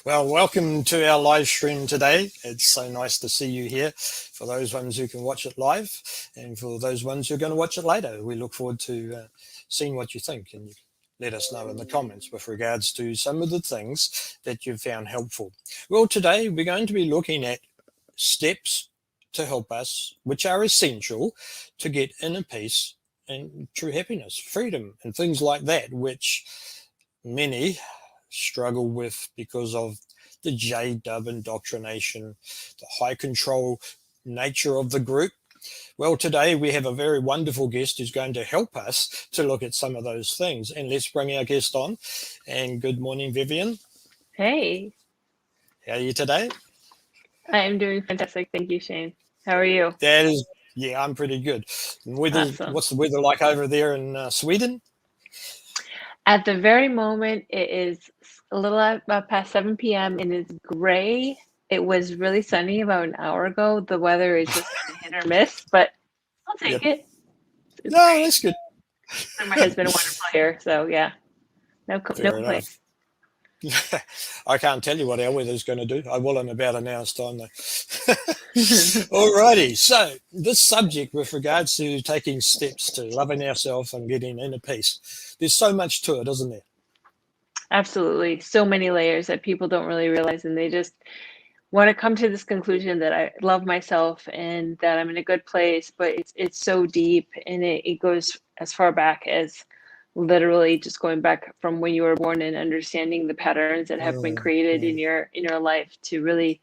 Well, welcome to our live stream today. It's so nice to see you here. For those ones who can watch it live, and for those ones who are going to watch it later, we look forward to seeing what you think, and you let us know in the comments with regards to some of the things that you've found helpful. Well, today we're going to be looking at steps to help us, which are essential to get inner peace and true happiness, freedom, and things like that, which many struggle with because of the J-dub indoctrination, the high control nature of the group. Well, today we have a very wonderful guest who's going to help us to look at some of those things. And let's bring our guest on. And good morning, Vivian. Hey. How are you today? I am doing fantastic. Thank you, Shane. How are you? That is, yeah, I'm pretty good. Awesome. What's the weather like over there in Sweden? At the very moment, it is a little past 7 p.m. and it's gray. It was really sunny about an hour ago. The weather is just kind of hit or miss, but I'll take it. It's No, great. that's good. Summer has been wonderful here, so yeah, no complaints. I can't tell you what our weather's going to do. I will in about an hour's time, though. Alrighty, so this subject with regards to taking steps to loving ourselves and getting inner peace, there's so much to it, isn't there? Absolutely. So many layers that people don't really realize, and they just want to come to this conclusion that I love myself and that I'm in a good place, but it's so deep, and it goes as far back as literally just going back from when you were born and understanding the patterns that have been created in your life to really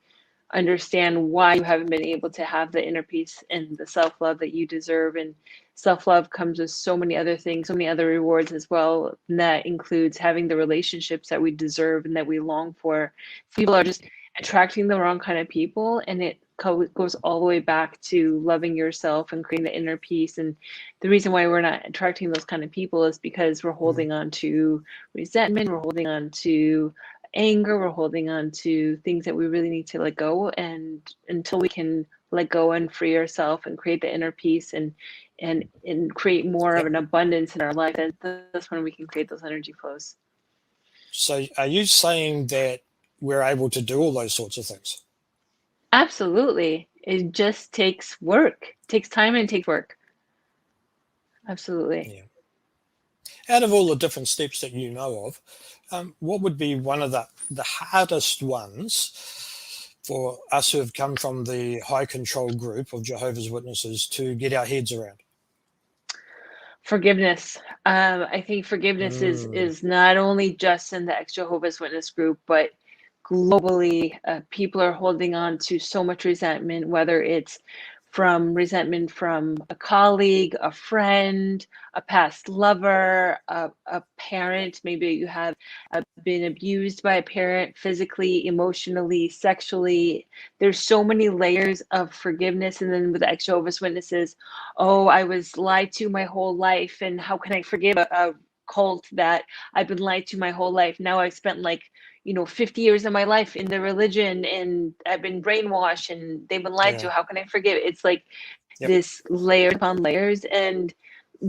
understand why you haven't been able to have the inner peace and the self-love that you deserve. And self-love comes with so many other things, so many other rewards as well. And that includes having the relationships that we deserve and that we long for. People are just attracting the wrong kind of people, and it goes all the way back to loving yourself and creating the inner peace. And the reason why we're not attracting those kind of people is because we're holding on to resentment, we're holding on to anger, we're holding on to things that we really need to let go. And until we can let go and free ourselves and create the inner peace and create more of an abundance in our life, that's when we can create those energy flows. So are you saying that we're able to do all those sorts of things? Absolutely. It just takes work. It takes time and it takes work. Absolutely. Yeah. Out of all the different steps that you know of, what would be one of the hardest ones for us who have come from the high control group of Jehovah's Witnesses to get our heads around? Forgiveness. I think forgiveness is not only just in the ex-Jehovah's Witness group, but globally, people are holding on to so much resentment, whether it's from resentment from a colleague, a friend, a past lover, a parent. Maybe you have been abused by a parent physically, emotionally, sexually. There's so many layers of forgiveness. And then with the ex-Jehovah's Witnesses, oh, I was lied to my whole life, and how can I forgive a cult that I've been lied to my whole life? Now I've spent 50 years of my life in the religion, and I've been brainwashed and they've been lied to. How can I forgive? It's like this layers upon layers. And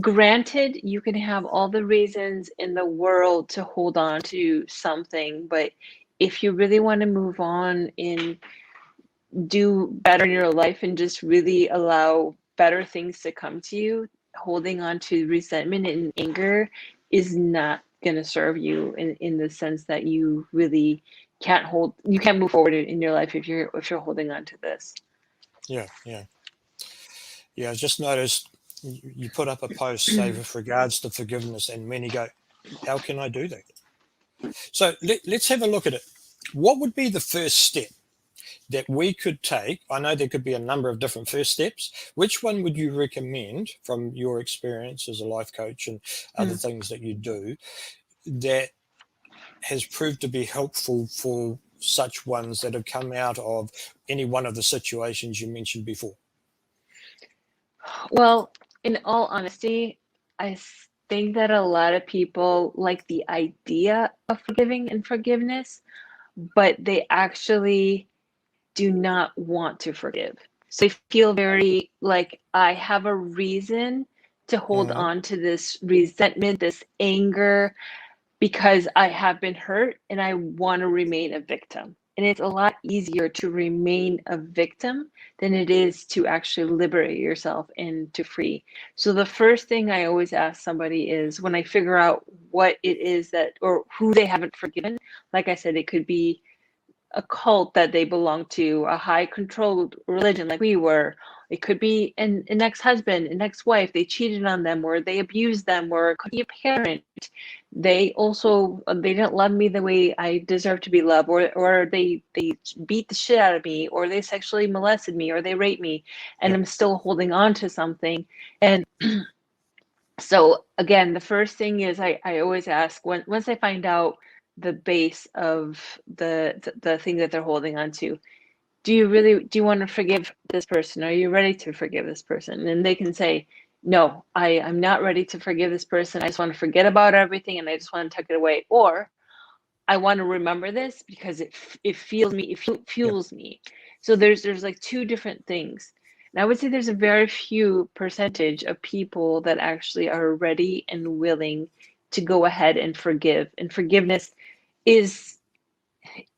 granted, you can have all the reasons in the world to hold on to something, but if you really want to move on and do better in your life and just really allow better things to come to you, holding on to resentment and anger is not going to serve you in the sense that you really can't move forward in your life if you're holding on to this. Yeah. I just noticed you put up a post, say, with regards to forgiveness, and many go, how can I do that? So let's have a look at it. What would be the first step that we could take? I know there could be a number of different first steps. Which one would you recommend from your experience as a life coach and other things that you do that has proved to be helpful for such ones that have come out of any one of the situations you mentioned before? Well, in all honesty, I think that a lot of people like the idea of forgiving and forgiveness, but they actually do not want to forgive. So they feel very like, I have a reason to hold on to this resentment, this anger, because I have been hurt and I want to remain a victim. And it's a lot easier to remain a victim than it is to actually liberate yourself and to free. So the first thing I always ask somebody is, when I figure out what it is that, or who they haven't forgiven, like I said, it could be a cult that they belong to, a high controlled religion like we were. It could be an ex-husband, an ex-wife, they cheated on them, or they abused them, or it could be a parent. They didn't love me the way I deserve to be loved, or they beat the shit out of me, or they sexually molested me, or they raped me, and Yeah. I'm still holding on to something. And so again, the first thing is I always ask, once I find out the base of the thing that they're holding on to, do you want to forgive this person? Are you ready to forgive this person? And they can say, no, I'm not ready to forgive this person. I just want to forget about everything and I just want to tuck it away. Or I want to remember this because it feels me, Yeah. fuels me. So there's like two different things. And I would say there's a very few percentage of people that actually are ready and willing to go ahead and forgive. And forgiveness is,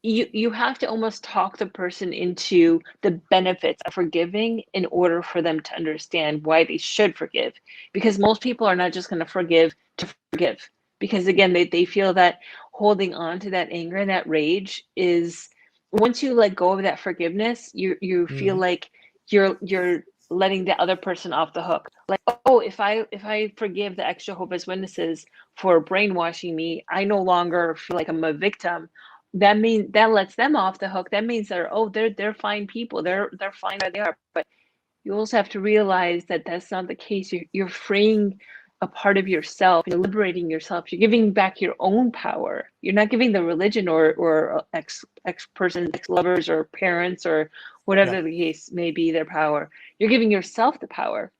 you have to almost talk the person into the benefits of forgiving in order for them to understand why they should forgive, because most people are not just going to forgive to forgive, because again they feel that holding on to that anger and that rage is, once you let go of that forgiveness, you feel Mm. like you're letting the other person off the hook. Like, oh, if I forgive the ex Jehovah's Witnesses for brainwashing me, I no longer feel like I'm a victim. That lets them off the hook. That means they're fine people. They're fine where they are. But you also have to realize that that's not the case. You're freeing a part of yourself. You're liberating yourself. You're giving back your own power. You're not giving the religion or ex person, ex lovers or parents or Yeah. whatever the case may be their power. You're giving yourself the power.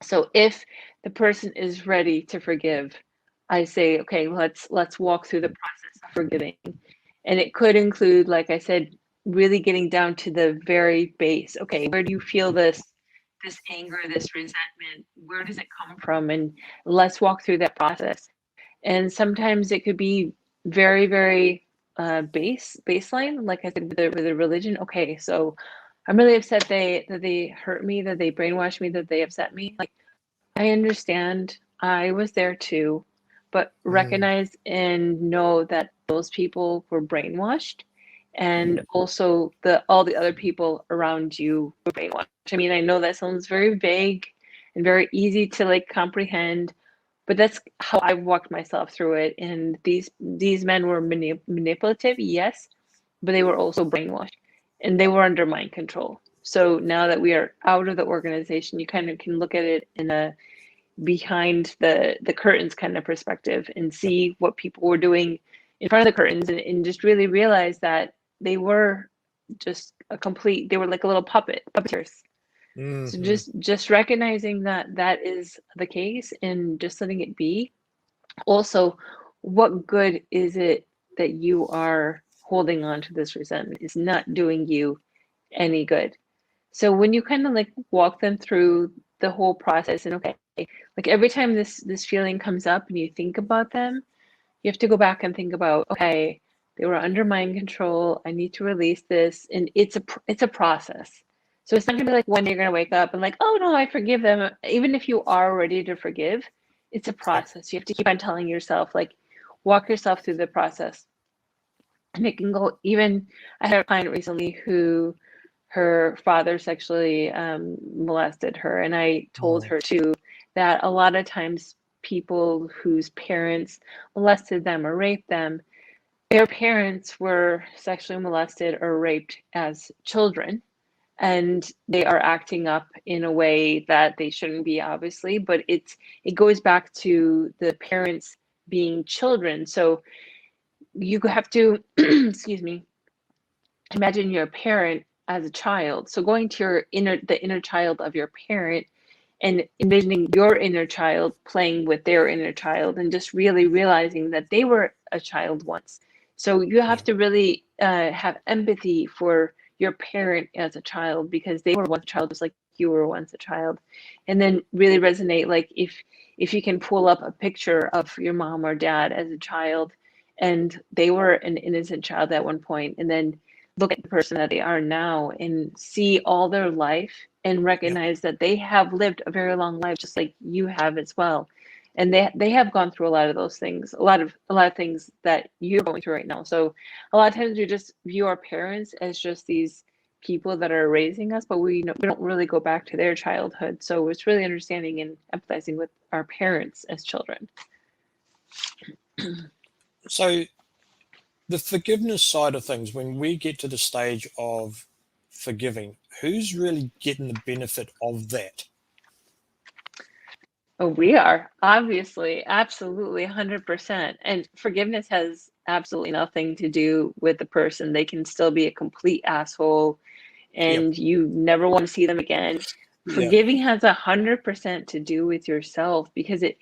So if the person is ready to forgive, I say, okay, let's walk through the process of forgiving. And it could include, like I said, really getting down to the very base. Okay, where do you feel this anger, this resentment? Where does it come from? And let's walk through that process. And sometimes it could be very, very baseline, like I said, with the religion. Okay, so I'm really upset that they hurt me, that they brainwashed me, that they upset me. Like, I understand. I was there too, but Mm. recognize and know that those people were brainwashed, and also the all the other people around you were brainwashed. I mean, I know that sounds very vague and very easy to like comprehend, but that's how I walked myself through it. And these men were manipulative, yes, but they were also brainwashed, and they were under mind control. So now that we are out of the organization, you kind of can look at it in a behind the curtains kind of perspective and Yeah. see what people were doing in front of the curtains, and just really realize that they were just they were like a little puppeteers. So Mm-hmm. just recognizing that that is the case and just letting it be. Also, what good is it that you are holding on to this resentment? It's not doing you any good. So when you kind of like walk them through the whole process, and okay, like every time this feeling comes up and you think about them, you have to go back and think about, okay, they were under mind control. I need to release this, and it's a process. So it's not gonna be like one day you're gonna wake up and like, oh no, I forgive them. Even if you are ready to forgive, it's a Yeah. process. You have to keep on telling yourself, like, walk yourself through the process. And it can go, even I had a client recently who her father sexually molested her, and I told Mm. her too that a lot of times people whose parents molested them or raped them, their parents were sexually molested or raped as children, and they are acting up in a way that they shouldn't be, obviously, but it goes back to the parents being children. So you have to excuse me, imagine you're a parent as a child. So going to the inner child of your parent and envisioning your inner child playing with their inner child, and just really realizing that they were a child once. So you Yeah. have to really have empathy for your parent as a child, because they were once a child just like you were once a child. And then really resonate, like, if you can pull up a picture of your mom or dad as a child and they were an innocent child at one point, and then look at the person that they are now and see all their life and Yep. recognize that they have lived a very long life just like you have as well, and they have gone through a lot of those things, a lot of things that you're going through right now. So a lot of times we just view our parents as just these people that are raising us, but we don't really go back to their childhood. So it's really understanding and empathizing with our parents as children. So the forgiveness side of things, when we get to the stage of forgiving, who's really getting the benefit of that? Oh, we are obviously, absolutely, 100%. And forgiveness has absolutely nothing to do with the person. They can still be a complete asshole Yep. and you never want to see them again. Yeah. Forgiving has 100% to do with yourself because it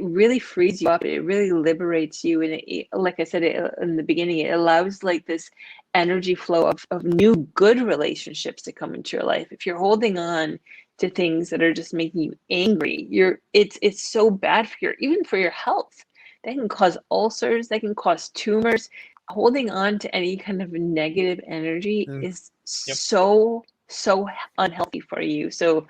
really frees you up. It really liberates you, and like I said in the beginning, it allows like this energy flow of new good relationships to come into your life. If you're holding on to things that are just making you angry, it's so bad for even for your health. That can cause ulcers. That can cause tumors. Holding on to any kind of negative energy Mm. is Yep. so unhealthy for you. So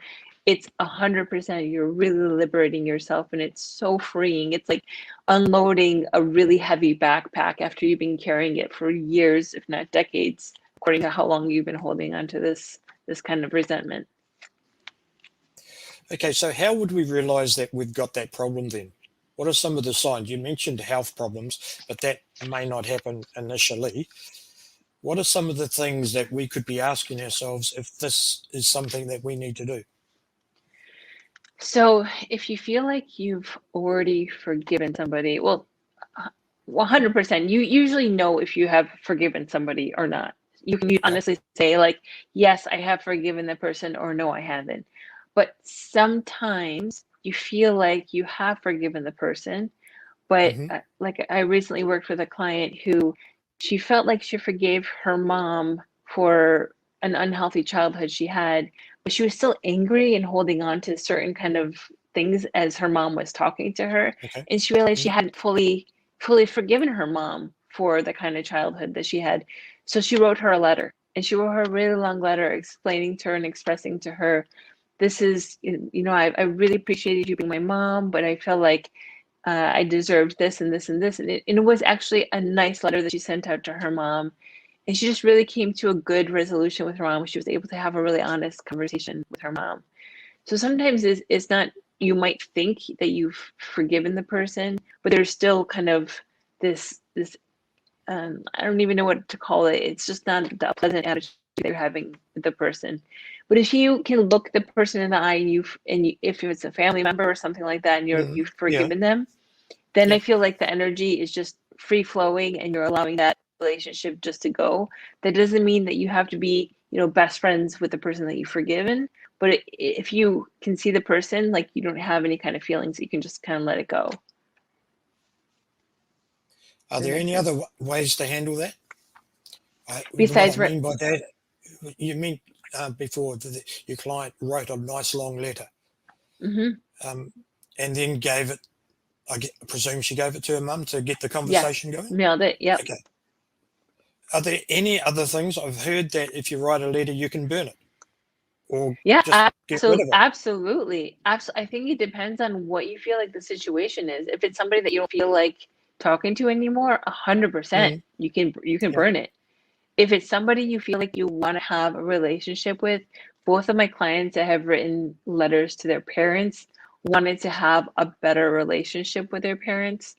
it's 100%, you're really liberating yourself, and it's so freeing. It's like unloading a really heavy backpack after you've been carrying it for years, if not decades, according to how long you've been holding on to this kind of resentment. Okay, so how would we realize that we've got that problem then? What are some of the signs? You mentioned health problems, but that may not happen initially. What are some of the things that we could be asking ourselves if this is something that we need to do? So if you feel like you've already forgiven somebody, well, 100%, you usually know if you have forgiven somebody or not. You can Yep. honestly say, like, yes, I have forgiven the person, or no, I haven't. But sometimes you feel like you have forgiven the person, but Mm-hmm. like I recently worked with a client who she felt like she forgave her mom for an unhealthy childhood she had, but she was still angry and holding on to certain kind of things as her mom was talking to her, Okay. and she realized she Mm. hadn't fully forgiven her mom for the kind of childhood that she had. So she wrote her a letter, and she wrote her a really long letter explaining to her and expressing to her, this is, I really appreciated you being my mom, but I felt like I deserved this and this and this. And it was actually a nice letter that she sent out to her mom. And she just really came to a good resolution with her mom. She was able to have a really honest conversation with her mom. So sometimes it's not, you might think that you've forgiven the person, but there's still kind of this I don't even know what to call it. It's just not the pleasant attitude they're having with the person. But if you can look the person in the eye and if it's a family member or something like that, and Mm. you've Yeah. forgiven them, then I Yep. feel like the energy is just free flowing and you're allowing that relationship just to go. That doesn't mean that you have to be, best friends with the person that you've forgiven. But if you can see the person, like you don't have any kind of feelings, you can just kind of let it go. Are Does that there make any other sense? ways to handle that? What I Besides, mean by that, you mean before your client wrote a nice long letter, mm-hmm. um, and then gave it. I presume she gave it to her mum to get the Yes, conversation going. nailed it. Yep. Okay. Are there any other things? I've heard that if you write a letter, you can burn it or Yeah, just get rid of it. absolutely. I think it depends on what you feel like the situation is. If it's somebody that you don't feel like talking to anymore, 100%, Mm. you can Yep. burn it. If it's somebody you feel like you want to have a relationship with, both of my clients that have written letters to their parents wanted to have a better relationship with their parents,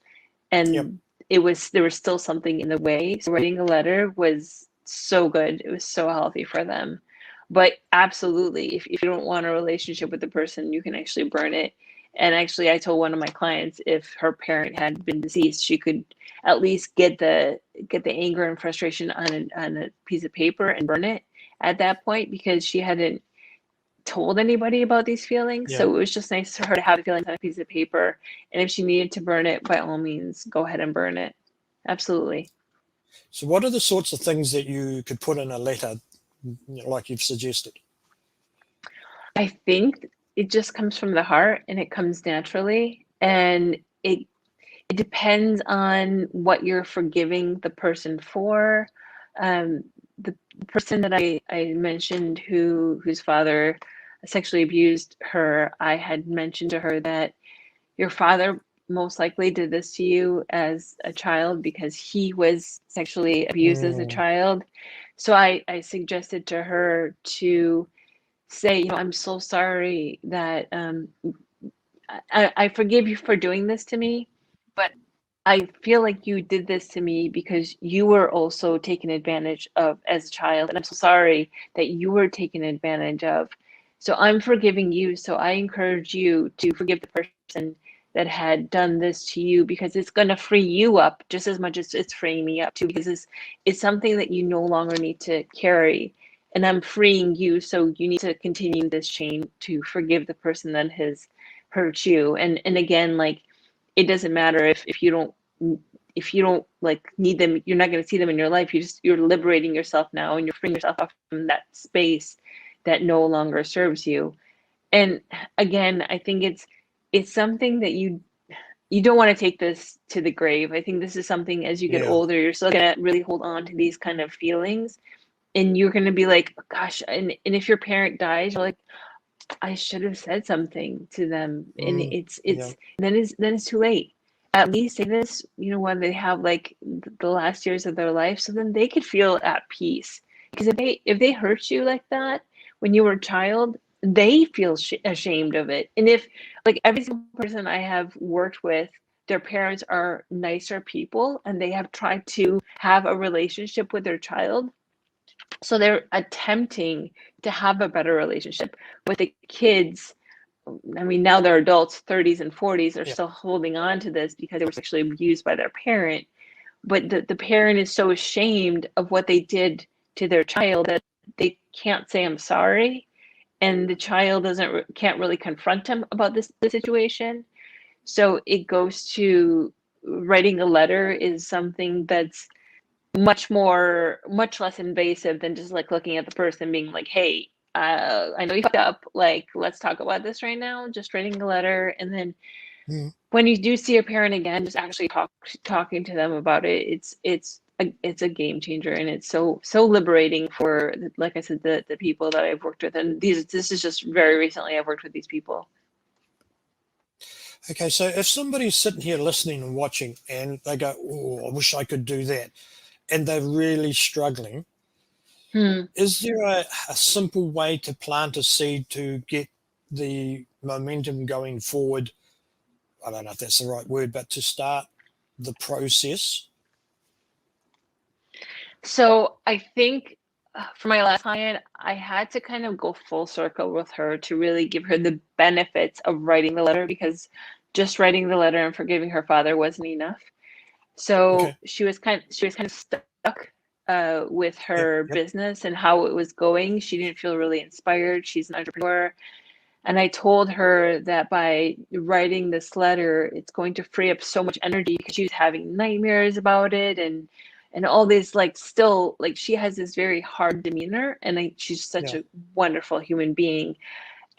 Yep. and there was still something in the way. So writing a letter was so good. It was so healthy for them. But absolutely, if you don't want a relationship with the person, you can actually burn it. And actually, I told one of my clients if her parent had been deceased, she could at least get the anger and frustration on a piece of paper and burn it at that point, because she hadn't told anybody about these feelings. Yeah. So it was just nice for her to have the feelings on a piece of paper. And if she needed to burn it, by all means, go ahead and burn it. Absolutely. So, what are the sorts of things that you could put in a letter, like you've suggested? I think it just comes from the heart and it comes naturally. And it depends on what you're forgiving the person for. The person that I mentioned whose father sexually abused her, I had mentioned to her that your father most likely did this to you as a child because he was sexually abused as a child. So I suggested to her to say, I'm so sorry that I forgive you for doing this to me, but I feel like you did this to me because you were also taken advantage of as a child. And I'm so sorry that you were taken advantage of. So I'm forgiving you. So I encourage you to forgive the person that had done this to you, because it's going to free you up just as much as it's freeing me up too, because it's something that you no longer need to carry. And I'm freeing you. So you need to continue this chain to forgive the person that has hurt you. And again, like, it doesn't matter if you don't like need them, you're not going to see them in your life. You're liberating yourself now, and you're freeing yourself up from that space that no longer serves you. And again, I think it's something that you don't want to take this to the grave. I think this is something, as you get Yeah. older, you're still going to really hold on to these kind of feelings, and you're going to be like, gosh, and if your parent dies, you're like, I should have said something to them. And Yeah. then it's too late. At least say this, when they have like the last years of their life, so then they could feel at peace. Because if they hurt you like that when you were a child, they feel ashamed of it. And if, like, every single person I have worked with, their parents are nicer people and they have tried to have a relationship with their child, so they're attempting to have a better relationship with the kids. I mean, now they're adults, 30s and 40s, are Yeah. still holding on to this because they were sexually abused by their parent. But the parent is so ashamed of what they did to their child that they can't say, I'm sorry. And the child can't really confront him about the situation. So it goes to writing a letter is something that's much less invasive than just like looking at the person being like, hey, I know you fucked up, like, let's talk about this right now. Just writing a letter, and then Mm. when you do see a parent again, just actually talking to them about it. It's a game changer, and it's so liberating for, like I said, the people that I've worked with. And this is just very recently I've worked with these people. Okay, so if somebody's sitting here listening and watching and they go, oh, I wish I could do that, and they're really struggling, Hmm. is there a simple way to plant a seed to get the momentum going forward? I don't know if that's the right word, but to start the process. So I think, for my last client, I had to kind of go full circle with her to really give her the benefits of writing the letter, because just writing the letter and forgiving her father wasn't enough. So Okay. she was kind of stuck with Yep. her Yep. business and how it was going. She didn't feel really inspired. She's an entrepreneur. And I told her that by writing this letter, it's going to free up so much energy, because she was having nightmares about it, and all this, like, still, like, she has this very hard demeanor, and she's such Yeah. a wonderful human being.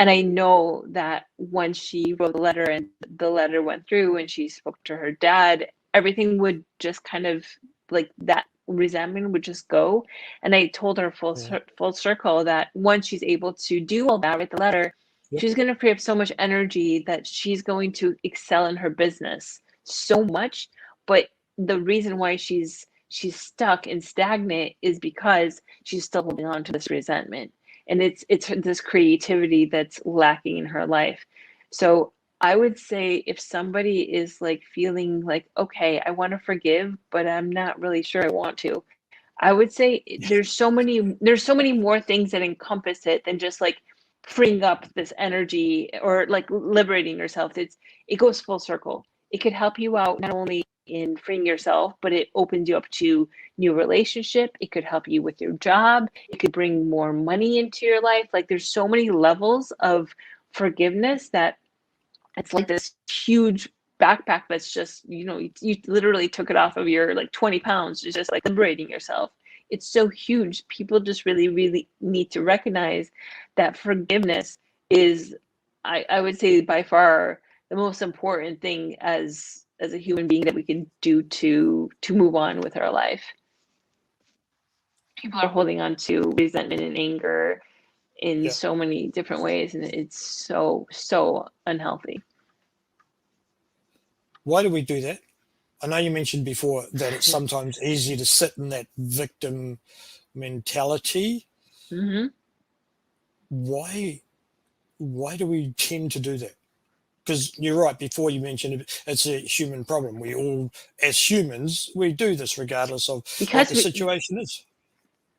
And I know that once she wrote the letter and the letter went through and she spoke to her dad, everything would just kind of, like, that resentment would just go. And I told her Yeah. full circle that once she's able to do all that, write the letter, Yep. she's going to free up so much energy that she's going to excel in her business so much. But the reason why she's stuck and stagnant is because she's still holding on to this resentment, and it's this creativity that's lacking in her life. So I would say, if somebody is like feeling like, okay, I want to forgive, but I'm not really sure I want to, I would say there's so many more things that encompass it than just like freeing up this energy or like liberating yourself. It goes full circle. It could help you out not only in freeing yourself, but it opens you up to new relationship. It could help you with your job. It could bring more money into your life. Like, there's so many levels of forgiveness that it's like this huge backpack that's just, you literally took it off of your like 20 pounds. It's just like liberating yourself. It's so huge. People just really, really need to recognize that forgiveness is, I would say, by far the most important thing as a human being that we can do to move on with our life. People are holding on to resentment and anger in so many different ways, and it's so unhealthy. Why do we do that? I know you mentioned before that it's sometimes easy to sit in that victim mentality. Mm-hmm. Why do we tend to do that? Because you're right, before you mentioned it's a human problem. We all, as humans, we do this regardless of what the situation is.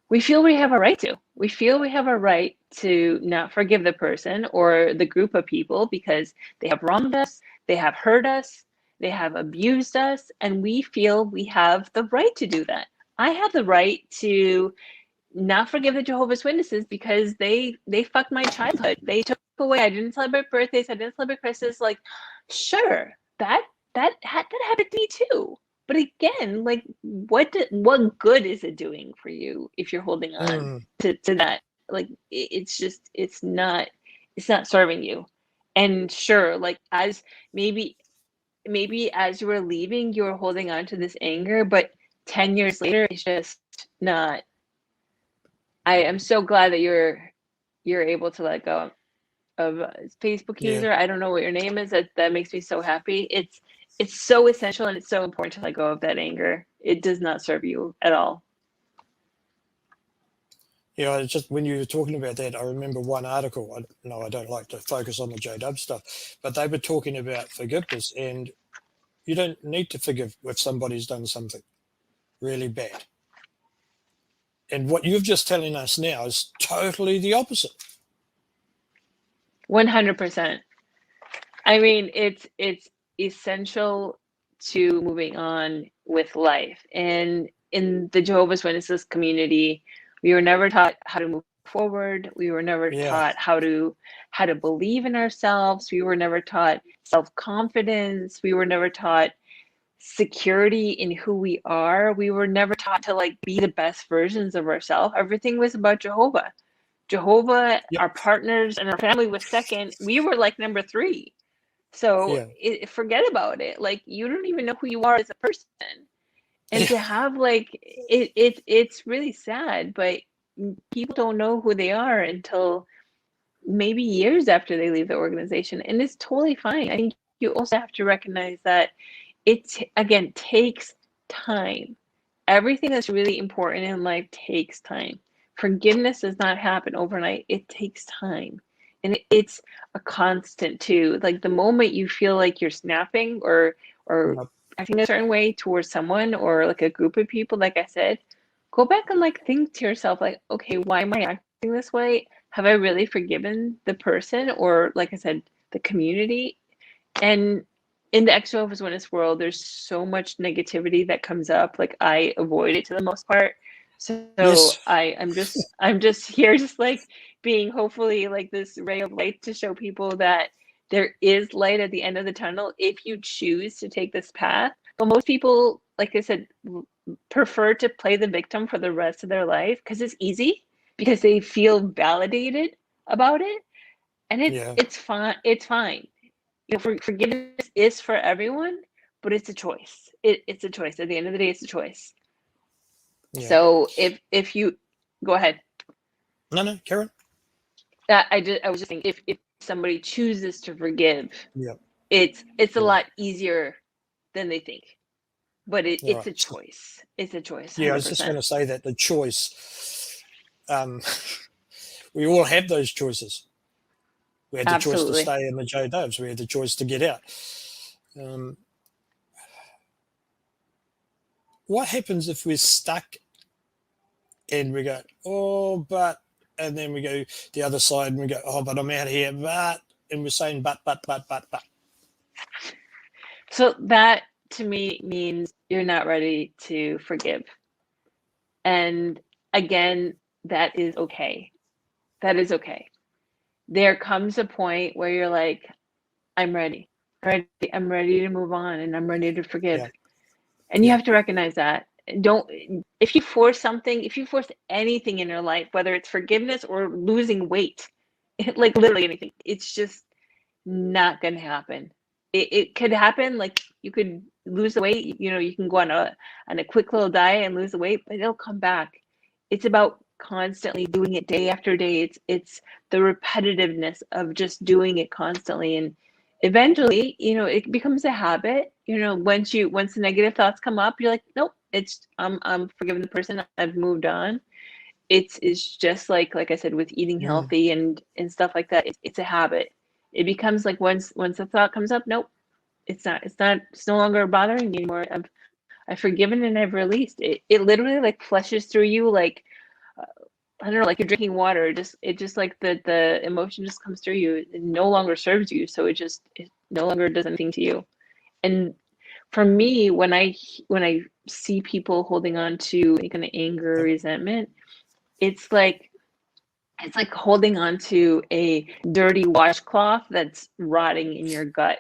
We feel we have a right to. We feel we have a right to not forgive the person or the group of people because they have wronged us, they have hurt us, they have abused us, and we feel we have the right to do that. I have the right to not forgive the Jehovah's Witnesses because they fucked my childhood. They took away. I didn't celebrate birthdays. I didn't celebrate Christmas. Like, sure, that happened to me too. But again, like, what good is it doing for you if you're holding on to that? Like, it's not serving you. And sure, like, as maybe as you were leaving, you were holding on to this anger, but 10 years later, it's just not. I am so glad that you're able to let go of Facebook user. I don't know what your name is. That makes me so happy. It's so essential and it's so important to let go of that anger. It does not serve you at all. Yeah, it's just when you were talking about that, I remember one article. I don't like to focus on the J-Dub stuff, but they were talking about forgiveness, and you don't need to forgive if somebody's done something really bad. And what you've just telling us now is totally the opposite. 100%. I mean, it's essential to moving on with life. And in the Jehovah's Witnesses community, we were never taught how to move forward. We were never taught how to believe in ourselves. We were never taught self-confidence. We were never taught security in who we are. We were never taught to like be the best versions of ourselves. Everything was about Jehovah. Our partners and our family was second. We were like number 3. So forget about it. Like, you don't even know who you are as a person. And to have like it's really sad, but people don't know who they are until maybe years after they leave the organization, and it's totally fine. I think you also have to recognize that it again takes time. Everything that's really important in life takes time. Forgiveness does not happen overnight. It takes time. And it's a constant too. Like, the moment you feel like you're snapping or acting a certain way towards someone or like a group of people, like I said, go back and like think to yourself, like, okay, why am I acting this way? Have I really forgiven the person or, like I said, the community? And in the ex-Jehovah's Witness world, there's so much negativity that comes up. Like, I avoid it to the most part. So I'm just here, just like being hopefully like this ray of light to show people that there is light at the end of the tunnel if you choose to take this path. But most people, like I said, prefer to play the victim for the rest of their life because it's easy, because they feel validated about it, and it's fine. It's fine. You know, forgiveness is for everyone, but it's a choice. It's a choice. At the end of the day, it's a choice. Yeah. So if you go ahead. No, Karen. I was just thinking, if somebody chooses to forgive, it's a lot easier than they think. But it's a choice. It's a choice. 100%. Yeah, I was just going to say that the choice, we all have those choices. We had the choice to stay in the J-Dubs. We had the choice to get out. What happens if we're stuck and we go, oh, but, and then we go the other side and we go, oh, but I'm out of here, but, and we're saying but. So that to me means you're not ready to forgive. And again, that is okay. That is okay. There comes a point where you're like, I'm ready. I'm ready to move on, and I'm ready to forgive. Yeah. And you have to recognize that. If you force anything in your life, whether it's forgiveness or losing weight, like literally anything, it's just not going to happen. it could happen. Like you could lose the weight, you can go on a quick little diet and lose the weight, but it'll come back. It's about constantly doing it day after day. It's the repetitiveness of just doing it constantly, and eventually, it becomes a habit. Once the negative thoughts come up, you're like, nope, I'm forgiving the person. I've moved on. It's just like I said, with eating healthy and stuff like that. It's a habit. It becomes like once the thought comes up, nope, it's no longer bothering me anymore. I've forgiven and I've released it. It literally like flushes through you, like I don't know, like you're drinking water. It just like the emotion just comes through you. It no longer serves you, so it no longer does anything to you. And for me, when I see people holding on to any kind of anger or resentment, it's like holding on to a dirty washcloth that's rotting in your gut.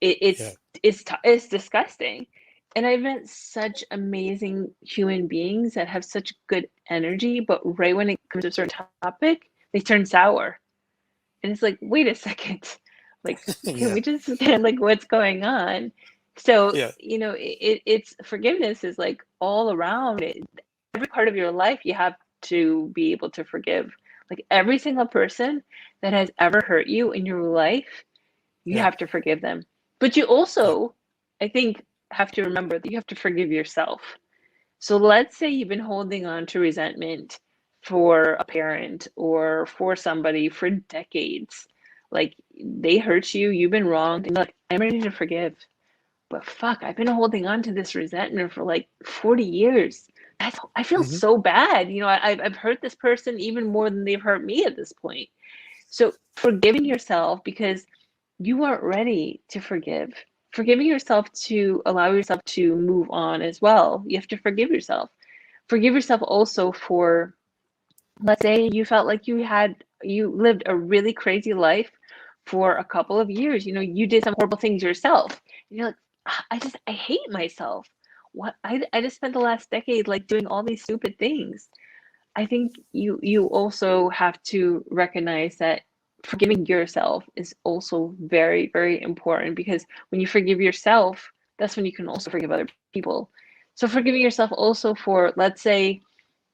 It's disgusting. And I've met such amazing human beings that have such good energy, but right when it comes to a certain topic, they turn sour. And it's like, wait a second, like, can we just like, what's going on? So, it's forgiveness is like all around it. Every part of your life, you have to be able to forgive. Like every single person that has ever hurt you in your life, you have to forgive them. But you also, I think, have to remember that you have to forgive yourself. So let's say you've been holding on to resentment for a parent or for somebody for decades. Like they hurt you, you've been wronged, and you're like, I'm ready to forgive. But fuck, I've been holding on to this resentment for like 40 years. I feel so bad. I've hurt this person even more than they've hurt me at this point. So forgiving yourself because you weren't ready to forgive. Forgiving yourself to allow yourself to move on as well. You have to forgive yourself. Forgive yourself also for, let's say you felt like you lived a really crazy life for a couple of years. You did some horrible things yourself. And you're like, I hate myself. What I just spent the last decade like doing all these stupid things. I think you also have to recognize that forgiving yourself is also very, very important, because when you forgive yourself, that's when you can also forgive other people. So forgiving yourself also for, let's say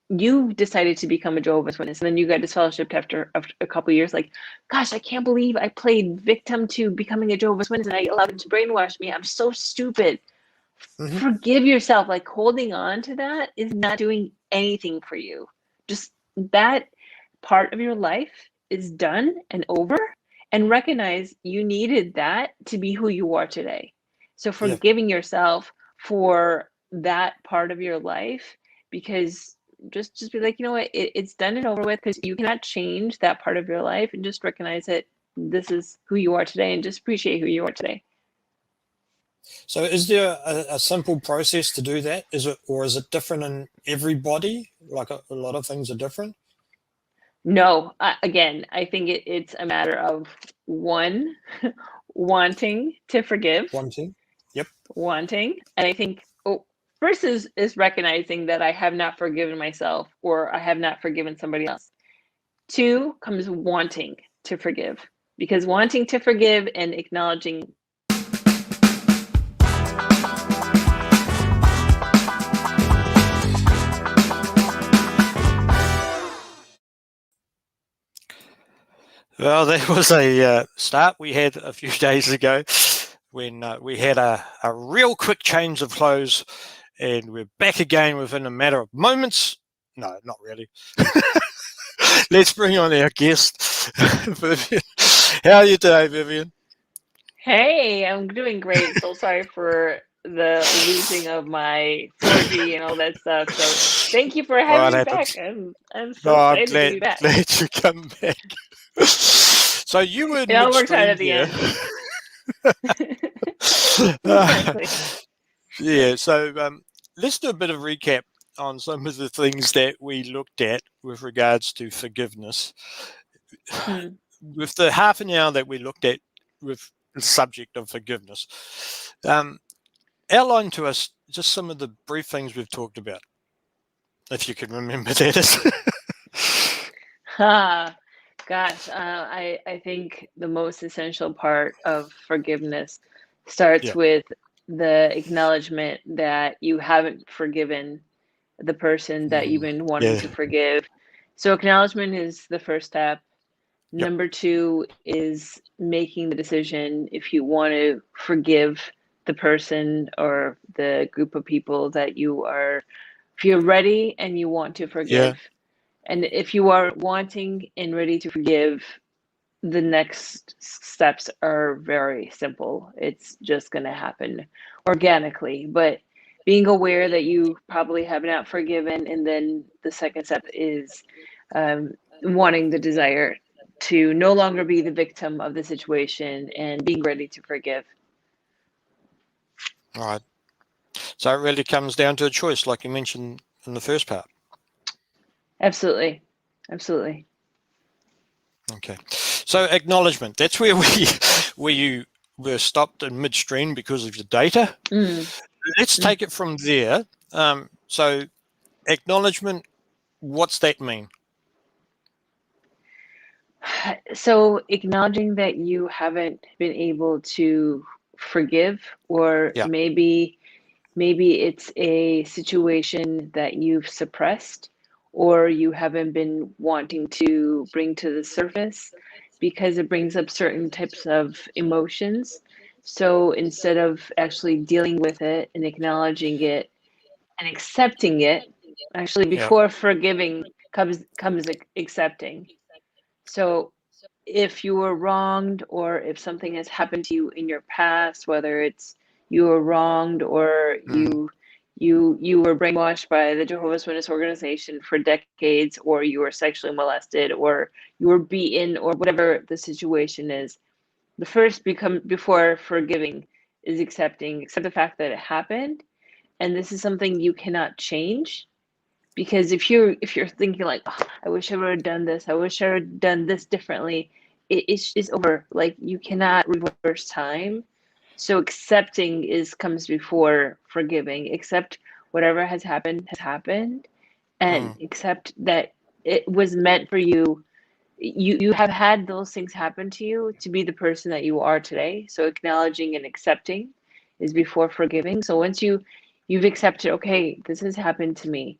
you decided to become a Jehovah's Witness and then you got disfellowshipped after a couple of years, like, gosh, I can't believe I played victim to becoming a Jehovah's Witness and I allowed him to brainwash me. I'm so stupid. Forgive yourself. Like holding on to that is not doing anything for you. Just that part of your life is done and over, and recognize you needed that to be who you are today. So forgiving yourself for that part of your life, because just be like, you know what, it's done and over with, because you cannot change that part of your life, and just recognize that this is who you are today and just appreciate who you are today. So is there a simple process to do that? Is it different in everybody? Like a lot of things are different? No, again, I think it's a matter of one, wanting to forgive. Wanting. Yep. Wanting. And I think first is recognizing that I have not forgiven myself or I have not forgiven somebody else. Two comes wanting to forgive, because wanting to forgive and acknowledging. Well, that was a start we had a few days ago when we had a real quick change of clothes, and we're back again within a matter of moments. No, not really. Let's bring on our guest, Vivian. How are you today, Vivian? Hey, I'm doing great. So sorry for the losing of my 4G and all that stuff. So thank you for having me back. I'm so excited to be back. Glad you come back. So you were it all worked out at the end. Exactly. Yeah, so let's do a bit of recap on some of the things that we looked at with regards to forgiveness. With the half an hour that we looked at with the subject of forgiveness, outline to us just some of the brief things we've talked about, if you can remember that. Gosh, I think the most essential part of forgiveness starts Yeah. with the acknowledgement that you haven't forgiven the person that you've been wanting Yeah. to forgive. So acknowledgement is the first step. Yep. Number two is making the decision if you want to forgive the person or the group of people that you are, if you're ready and you want to Yeah. forgive. And if you are wanting and ready to forgive, the next steps are very simple. It's just going to happen organically. But being aware that you probably have not forgiven, and then the second step is wanting the desire to no longer be the victim of the situation and being ready to forgive. All right. So it really comes down to a choice, like you mentioned in the first part. Absolutely. Absolutely. Okay. So acknowledgement, that's where where you were stopped in midstream because of your data. Let's take it from there. So acknowledgement, what's that mean? So acknowledging that you haven't been able to forgive, or Yeah. maybe it's a situation that you've suppressed or you haven't been wanting to bring to the surface because it brings up certain types of emotions. So instead of actually dealing with it and acknowledging it and accepting it, actually Yeah. before forgiving comes accepting. So if you were wronged or if something has happened to you in your past, whether it's you were wronged or Mm. you were brainwashed by the Jehovah's Witness organization for decades, or you were sexually molested, or you were beaten, or whatever the situation is, the first become before forgiving is accept the fact that it happened, and this is something you cannot change. Because if you're thinking like, oh, I wish I would have done this, I wish I would have done this differently, it's over. Like, you cannot reverse time. So accepting is comes before forgiving. Accept whatever has happened, and Mm. accept that it was meant for you. You have had those things happen to you to be the person that you are today. So acknowledging and accepting is before forgiving. So once you've accepted, okay, this has happened to me,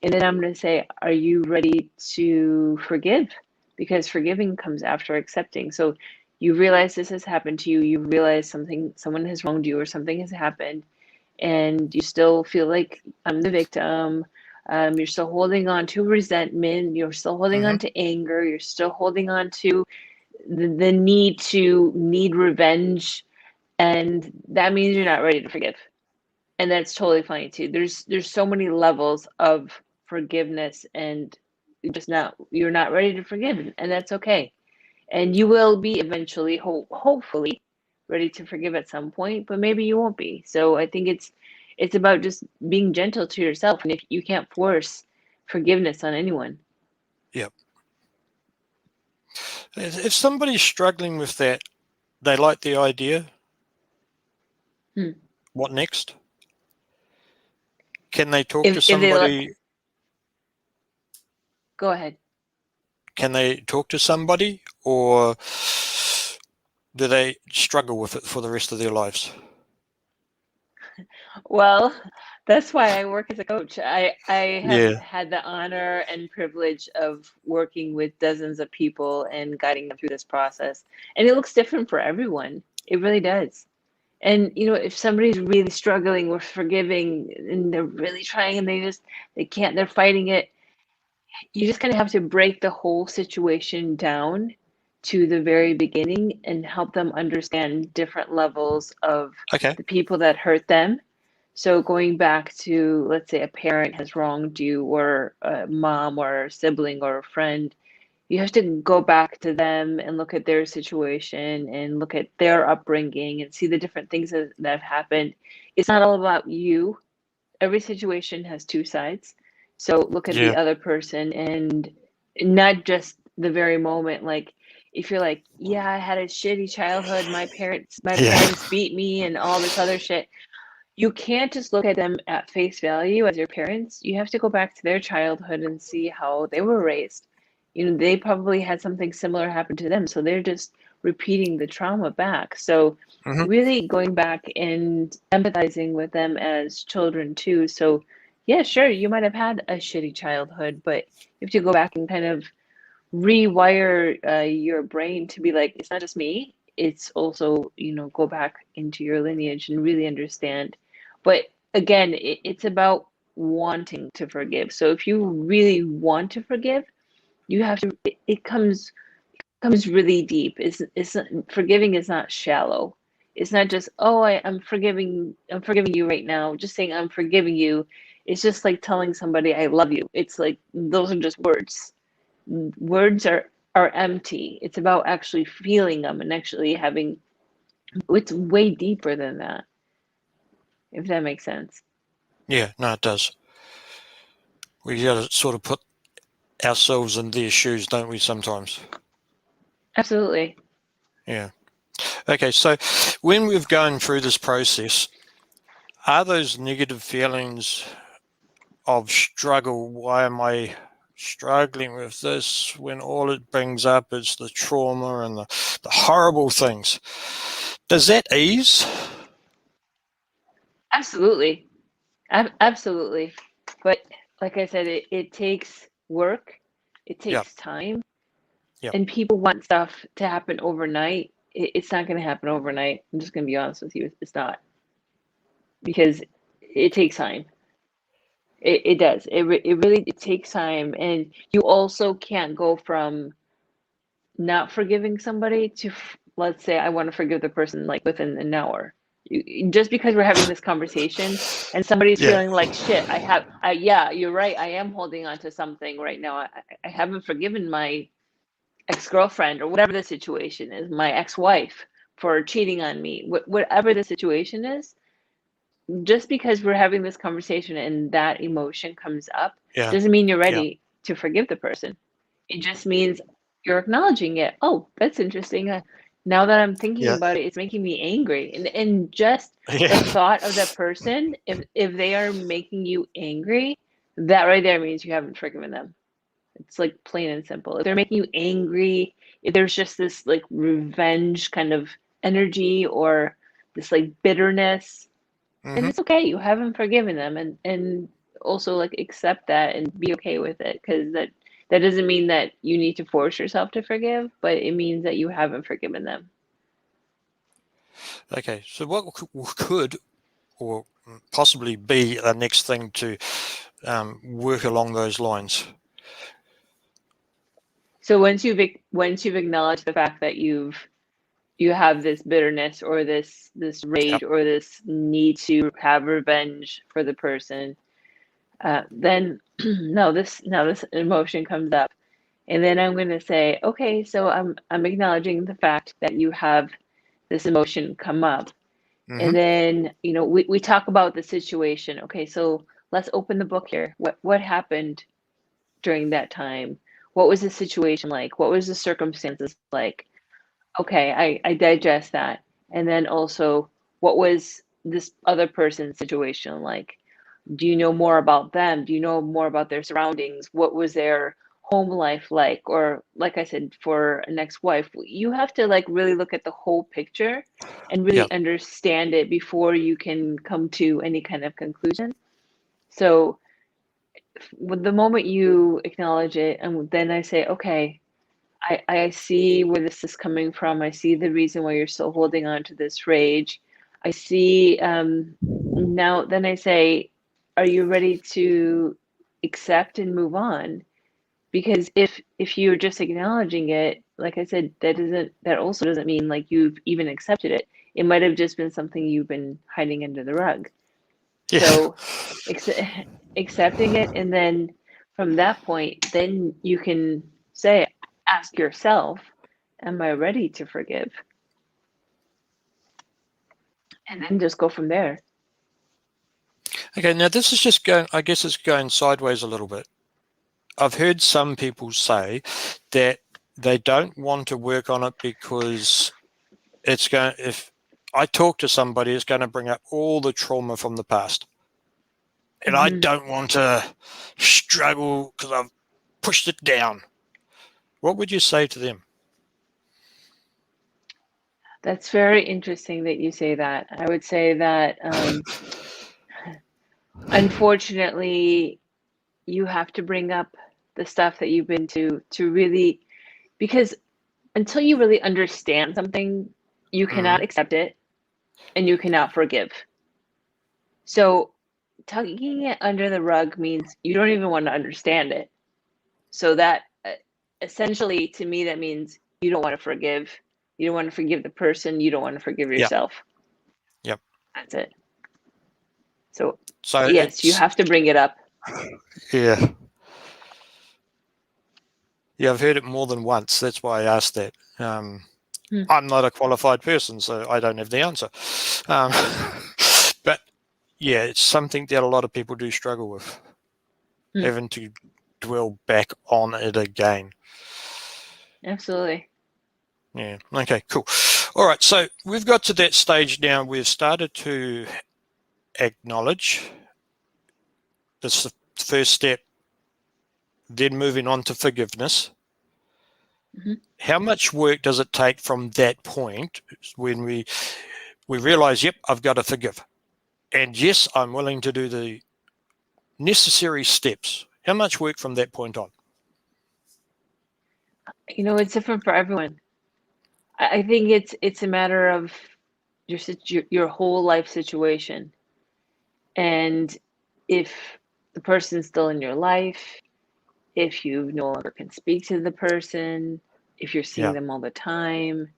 and then I'm going to say, are you ready to forgive? Because forgiving comes after accepting. So you realize this has happened to you, you realize someone has wronged you or something has happened, and you still feel like I'm the victim. You're still holding on to resentment. You're still holding Hmm. on to anger. You're still holding on to the need revenge, and that means you're not ready to forgive. And that's totally fine too. There's so many levels of forgiveness, and you're not ready to forgive, and that's okay. And you will be eventually, hopefully, ready to forgive at some point, but maybe you won't be. So I think it's about just being gentle to yourself, and if you can't force forgiveness on anyone. Yep. If somebody's struggling with that, they like the idea. Hmm. What next? Can they talk to If they let somebody? Go ahead. Can they talk to somebody, or do they struggle with it for the rest of their lives? Well, that's why I work as a coach. I have Yeah. had the honor and privilege of working with dozens of people and guiding them through this process. And it looks different for everyone. It really does. And if somebody's really struggling with forgiving and they're really trying and they can't, they're fighting it, you just kind of have to break the whole situation down to the very beginning and help them understand different levels of Okay. the people that hurt them. So going back to, let's say a parent has wronged you, or a mom or a sibling or a friend, you have to go back to them and look at their situation and look at their upbringing and see the different things that have happened. It's not all about you. Every situation has two sides. So look at the Yeah. other person, and not just the very moment. Like, if you're like, yeah, I had a shitty childhood, my Yeah. parents beat me and all this other shit, you can't just look at them at face value as your parents. You have to go back to their childhood and see how they were raised. They probably had something similar happen to them, so they're just repeating the trauma back. So Mm-hmm. really going back and empathizing with them as children too. So yeah, sure, you might have had a shitty childhood, but you have to go back and kind of rewire your brain to be like, it's not just me. It's also, go back into your lineage and really understand. But again, it's about wanting to forgive. So if you really want to forgive, you have to. It comes really deep. It's forgiving is not shallow. It's not just, oh, I'm forgiving you right now. Just saying I'm forgiving you. It's just like telling somebody I love you. It's like those are just words. Words are empty. It's about actually feeling them and actually having. It's way deeper than that, if that makes sense. Yeah, no, it does. We got to sort of put ourselves in their shoes, don't we, sometimes? Absolutely. Yeah. Okay, so when we've gone through this process, are those negative feelings of struggle, why am I struggling with this, when all it brings up is the trauma and the horrible things, does that ease? Absolutely. Absolutely. But like I said, it takes work, it Yeah, takes time, yeah, and people want stuff to happen overnight. It's not going to happen overnight. I'm just going to be honest with you. It's not, because it takes time. It does. It takes time. And you also can't go from not forgiving somebody to, let's say, I want to forgive the person like within an hour. Just because we're having this conversation and somebody's yeah, feeling like shit, yeah, you're right. I am holding on to something right now. I haven't forgiven my ex-girlfriend or whatever the situation is, my ex-wife for cheating on me, whatever the situation is. Just because we're having this conversation and that emotion comes up yeah, doesn't mean you're yeah, ready to forgive the person. It just means you're acknowledging it. Oh, that's interesting. Now that I'm thinking yeah, about it, it's making me angry. And just the yeah, thought of that person, if they are making you angry, that right there means you haven't forgiven them. It's like plain and simple. If they're making you angry, if there's just this like revenge kind of energy or this like bitterness, and mm-hmm. it's okay. You haven't forgiven them, and also like accept that and be okay with it, because that doesn't mean that you need to force yourself to forgive, but it means that you haven't forgiven them. Okay, so what could or possibly be the next thing to work along those lines? So once you've acknowledged the fact that you have this bitterness or this Yep. rage or this need to have revenge for the person, then now this emotion comes up. And then I'm going to say, okay, so I'm acknowledging the fact that you have this emotion come up. And Mm-hmm. then, we talk about the situation. Okay, so let's open the book here. What happened during that time? What was the situation like? What was the circumstances like? Okay, I digest that. And then also, what was this other person's situation like? Do you know more about them? Do you know more about their surroundings? What was their home life like? Or like I said, for an ex-wife, you have to like really look at the whole picture and Yep. really understand it before you can come to any kind of conclusion. So with the moment you acknowledge it, and then I say, okay, I see where this is coming from. I see the reason why you're still holding on to this rage. I see, now, then I say, are you ready to accept and move on? Because if you're just acknowledging it, like I said, that also doesn't mean like you've even accepted it. It might have just been something you've been hiding under the rug. Yeah. So accepting it, and then from that point, then you can say, ask yourself, am I ready to forgive? And then just go from there. Okay, now this is just going, I guess it's going sideways a little bit. I've heard some people say that they don't want to work on it because if I talk to somebody, it's going to bring up all the trauma from the past. And I Mhm. don't want to struggle because I've pushed it down. What would you say to them? That's very interesting that you say that. I would say that unfortunately, you have to bring up the stuff that you've been to really, because until you really understand something, you cannot accept it and you cannot forgive. So tucking it under the rug means you don't even want to understand it. So that essentially, to me, that means you don't want to forgive. You don't want to forgive the person. You don't want to forgive Yeah. yourself. Yep. That's it. So So yes, you it's, have to bring it up. yeah. Yeah, I've heard it more than once. That's why I asked that. I'm not a qualified person, so I don't have the answer. Um, but yeah, it's something that a lot of people do struggle with, having to dwell back on it again. Absolutely. Yeah. Okay, cool. All right. So we've got to that stage now. We've started to acknowledge. That's the first step. Then moving on to forgiveness. How much work does it take from that point when we realize, yep, I've got to forgive, and yes, I'm willing to do the necessary steps? How much work from that point on? You know, it's different for everyone. I think it's a matter of your whole life situation, and if the person's still in your life, if you no longer can speak to the person, if you're seeing Yeah. them all the time,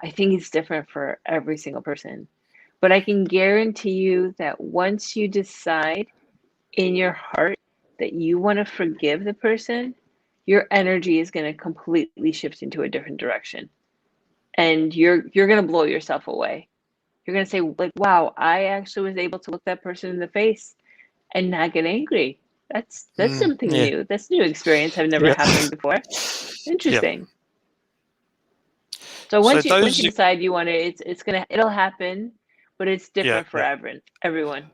I think it's different for every single person. But I can guarantee you that once you decide in your heart that you want to forgive the person, your energy is going to completely shift into a different direction. And you're going to blow yourself away. You're going to say like, "Wow, I actually was able to look that person in the face and not get angry. That's something Yeah. new. That's new experience have never Yeah. happened before. Yeah. Interesting." So So once those. you decide you want to, it'll happen, but it's Yeah. different for Yeah. everyone.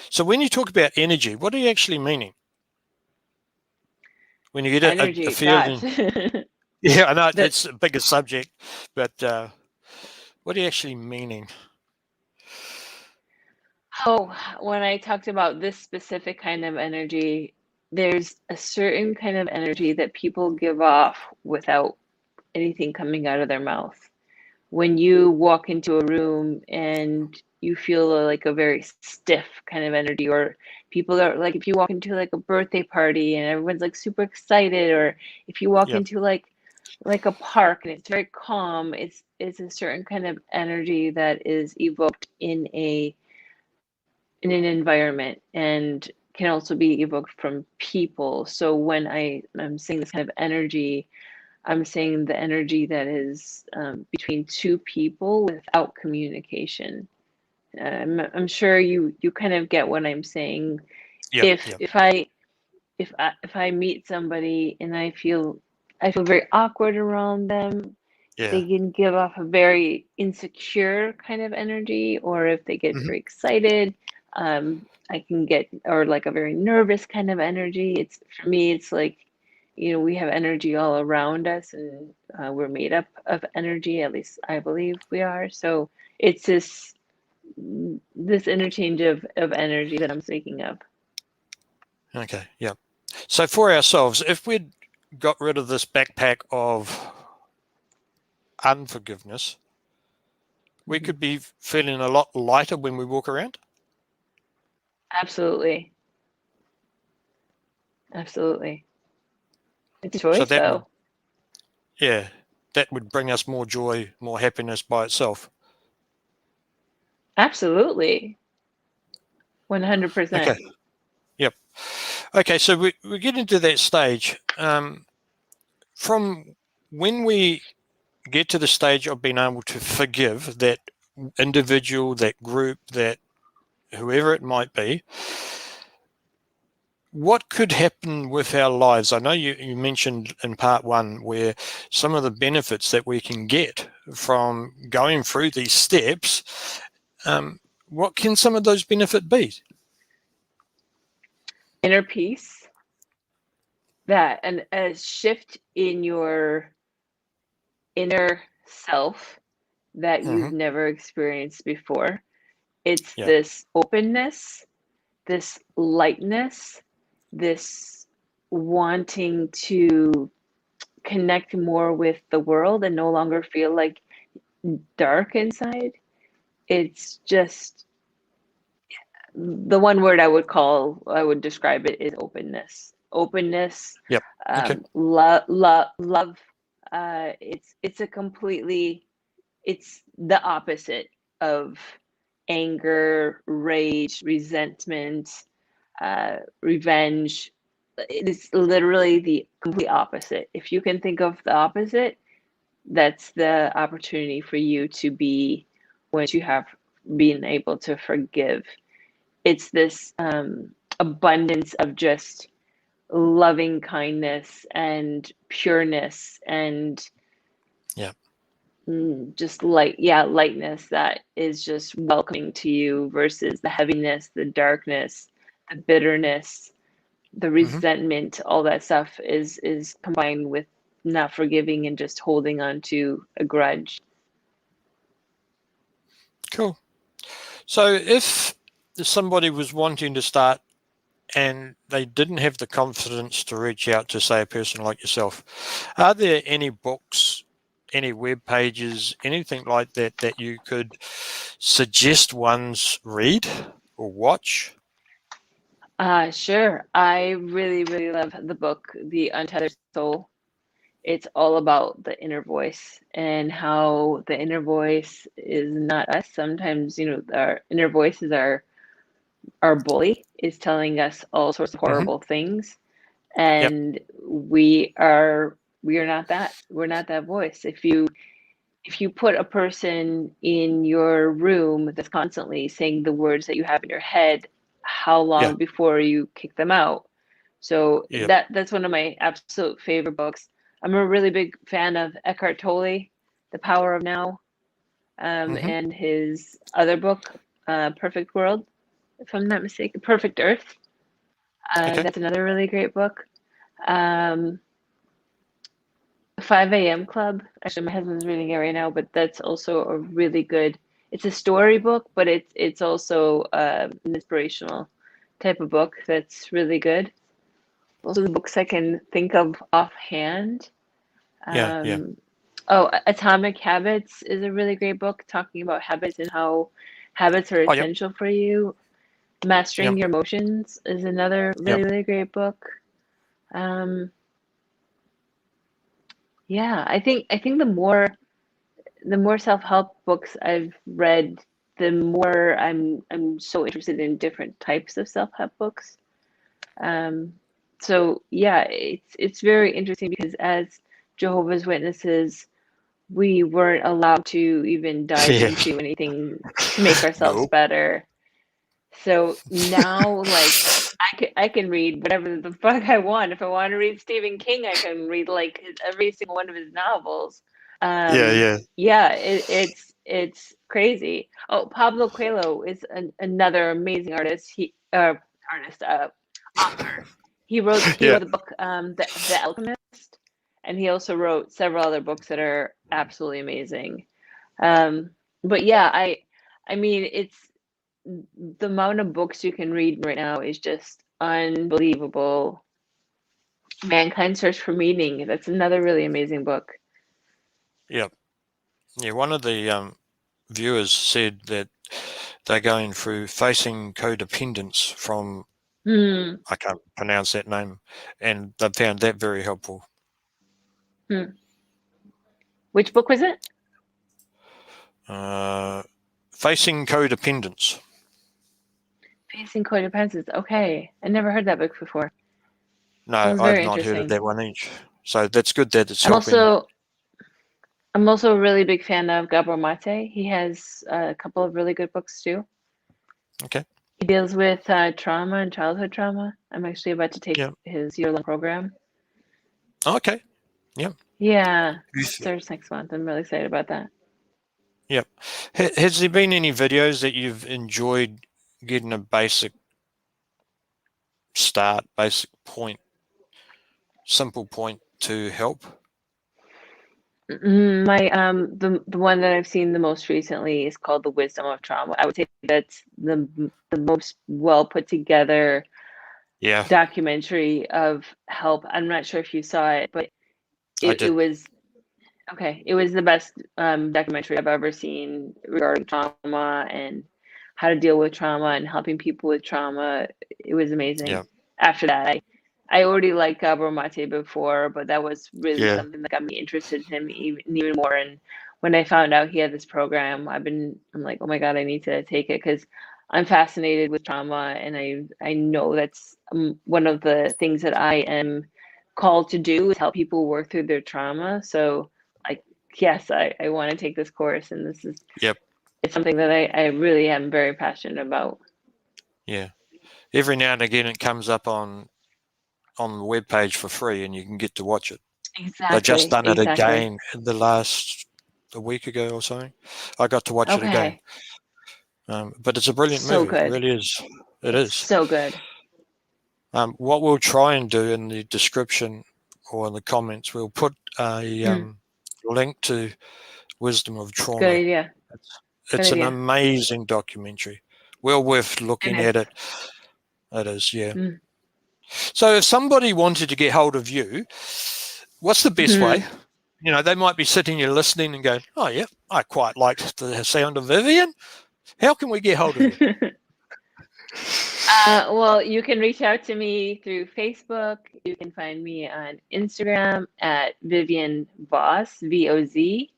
So when you talk about energy, what are you actually meaning? When you get a Energy, gosh. feeling. Yeah, I know The it's a bigger subject, but what are you actually meaning? Oh, when I talked about this specific kind of energy, there's a certain kind of energy that people give off without anything coming out of their mouth. When you walk into a room and you feel like a very stiff kind of energy, or people are like, if you walk into like a birthday party and everyone's like super excited, or if you walk Yep. into like a park and it's very calm, it's a certain kind of energy that is evoked in an environment and can also be evoked from people. So when I'm saying this kind of energy, I'm saying the energy that is between two people without communication. I'm sure you kind of get what I'm saying. Yep. If Yep. if I if I meet somebody and I feel very awkward around them, Yeah. they can give off a very insecure kind of energy, or if they get Hmm. very excited, I can get, or like a very nervous kind of energy. It's for me, it's like, you know, we have energy all around us, and we're made up of energy. At least I believe we are. So it's this interchange of energy that I'm speaking of. Okay. Yep. So for ourselves, if we'd got rid of this backpack of unforgiveness, we Mhm. could be feeling a lot lighter when we walk around. Absolutely, absolutely. It's a So choice, that would, though. yeah, that would bring us more joy, more happiness by itself. Absolutely, 100%. Okay. Yep. Okay. So we get into that stage. From when we get to the stage of being able to forgive that individual, that group, that whoever it might be, what could happen with our lives? I know you mentioned in part one where some of the benefits that we can get from going through these steps. What can some of those benefits be? Inner peace, that and a shift in your inner self, that Mm-hmm. you've never experienced before. It's Yeah. this openness, this lightness, this wanting to connect more with the world and no longer feel like dark inside. It's just the one word I would describe it is openness. Openness, Yep. Okay. love. It's a completely, it's the opposite of anger, rage, resentment, revenge. It is literally the complete opposite. If you can think of the opposite, that's the opportunity for you to be once you have been able to forgive. It's this abundance of just loving kindness and pureness and Yeah. just lightness that is just welcoming to you versus the heaviness, the darkness, the bitterness, the Mm-hmm. resentment. All that stuff is combined with not forgiving and just holding on to a grudge. Cool. So if somebody was wanting to start and they didn't have the confidence to reach out to, say, a person like yourself, are there any books, any web pages, anything like that that you could suggest ones read or watch? Sure. I really, really love the book, The Untethered Soul. It's all about the inner voice and how the inner voice is not us. Sometimes, our inner voice is our bully, is telling us all sorts of Mm-hmm. horrible things, Yep. and we are not that. We're not that voice. If you put a person in your room that's constantly saying the words that you have in your head, how Yeah. long before you kick them out? So Yep. that's one of my absolute favorite books. I'm a really big fan of Eckhart Tolle, The Power of Now, Mm-hmm. and his other book, Perfect World, if I'm not mistaken, Perfect Earth. Okay. That's another really great book. Um, 5 a.m. Club. Actually, my husband's reading it right now, but that's also a really good. It's a storybook, but it's also an inspirational type of book that's really good. Those are the books I can think of offhand. Yeah. Yeah. Um, oh, Atomic Habits is a really great book talking about habits and how habits are Oh, yep. essential for you. Mastering Yep. Your Emotions is another Yep. really, really great book. Um, yeah, I think the more self-help books I've read, the more I'm so interested in different types of self-help books. Um, so yeah, it's very interesting because as Jehovah's Witnesses, we weren't allowed to even dive Yeah. into anything to make ourselves Nope. better. So now, like, I can read whatever the fuck I want. If I want to read Stephen King, I can read like every single one of his novels. Yeah. Yeah. Yeah, it's crazy. Oh, Pablo Coelho is another amazing artist. Artist, author. He wrote Yeah. the book, The Alchemist, and he also wrote several other books that are absolutely amazing. Um, but yeah, I mean, it's the amount of books you can read right now is just unbelievable. Mankind's Search for Meaning. That's another really amazing book. Yep. Yeah. One of the viewers said that they're going through facing codependence from, Hmm. I can't pronounce that name, and they found that very helpful. Hmm. Which book was it? Uh, Facing codependence. Facing Codependence. Okay, I never heard that book before. No, Sounds I've very not heard of interesting. that one each. So that's good that it's I'm helping. also I'm also a really big fan of Gabor Mate. He has a couple of really good books too. Okay. He deals with trauma and childhood trauma. I'm actually about to take Yeah. his year-long program. Okay. Yep. Yeah, Who's- starts next month. I'm really excited about that. Yep. Has there been any videos that you've enjoyed getting a basic start, basic point, simple point to help? My the one that I've seen the most recently is called The Wisdom of Trauma. I would say that's the most well put together Yeah, documentary of help. I'm not sure if you saw it, but I it did. was okay. It was the best documentary I've ever seen regarding trauma and how to deal with trauma and helping people with trauma. It was Yeah, amazing. After that, I already liked Gabor Mate before, but that was really yeah, something that got me interested in him even more. And when I found out he had this program, I'm like, oh my God, I need to take it because I'm fascinated with trauma, and I know that's one of the things that I am called to do is help people work through their trauma. So I yes, I want to take this course, and this is yep, it's something that I really am very passionate about. yeah. Every now and again, it comes up on the web page for free, and you can get to watch it. They've just Exactly, done it exactly. again a week ago or something. I got to watch it again. Okay. But it's a brilliant So movie. It good. really is. It It's is. so good. What we'll try and do in the description or in the comments, we'll put a Mm, link to Wisdom of good Trauma. idea. It's, Good it's an idea. amazing documentary. Well worth It looking is. at it. It is, yeah. Mm. So if somebody wanted to get hold of you, what's the best way? Mhm. They might be sitting here listening and going, oh, yeah, I quite like the sound of Vivian. How can we get hold of you? Well, you can reach out to me through Facebook. You can find me on Instagram at Vivian Voss, VOZ.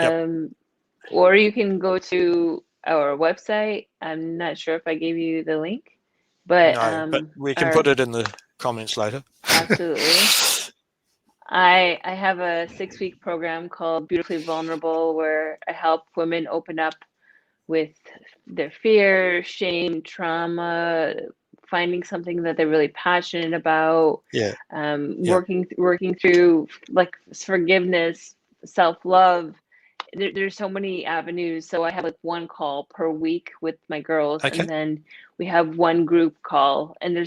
Yep. Um, or you can go to our website. I'm not sure if I gave you the link, but No, but we can our put it in the comments later. absolutely. I have a 6-week program called Beautifully Vulnerable where I help women open up with their fear, shame, trauma, finding something that they're really passionate about, Yeah. Yep. working through like forgiveness, self-love. There's so many avenues. So I have like one call per week with my girls, Okay. and then we have one group call. And I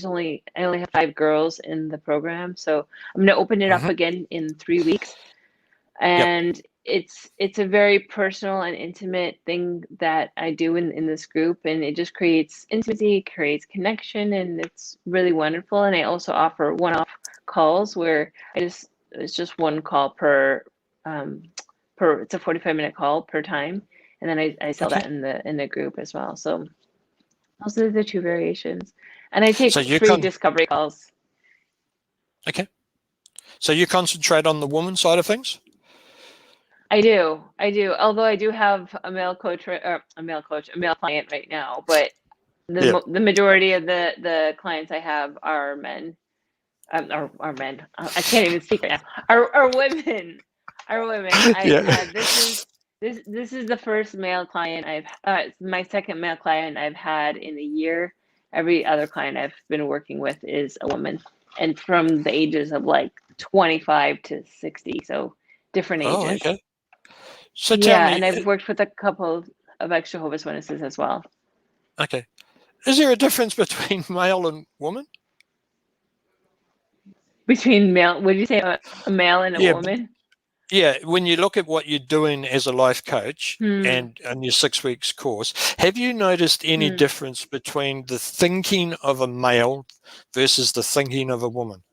only have 5 girls in the program, so I'm gonna open it up Mm-hmm. again in 3 weeks. Yep. And it's a very personal and intimate thing that I do in this group, and it just creates intimacy, creates connection, and it's really wonderful. And I also offer one-off calls where it's just one call um, per it's a 45-minute call per time, and then I sell Okay. that in the group as well. So those are the 2 variations, and I So take you free can. discovery calls. Okay. So you concentrate on the woman side of things. I do. Although I do have a male coach, or a male client right now, but Yeah. the majority of the clients I have are men, are men. I can't even speak right now. Are women, are women. Yeah. This is the first male client my second male client I've had in a year. Every other client I've been working with is a woman, and from the ages of like 25 to 60, so different Oh, ages. okay. So tell Yeah, me, and I've worked with a couple of ex Jehovah's Witnesses as well. okay, is there a difference between male and woman? Between male, would you say a male and a Yeah, woman? yeah. When you look at what you're doing as a life coach Hmm. and your 6 weeks course, have you noticed any Hmm. difference between the thinking of a male versus the thinking of a woman?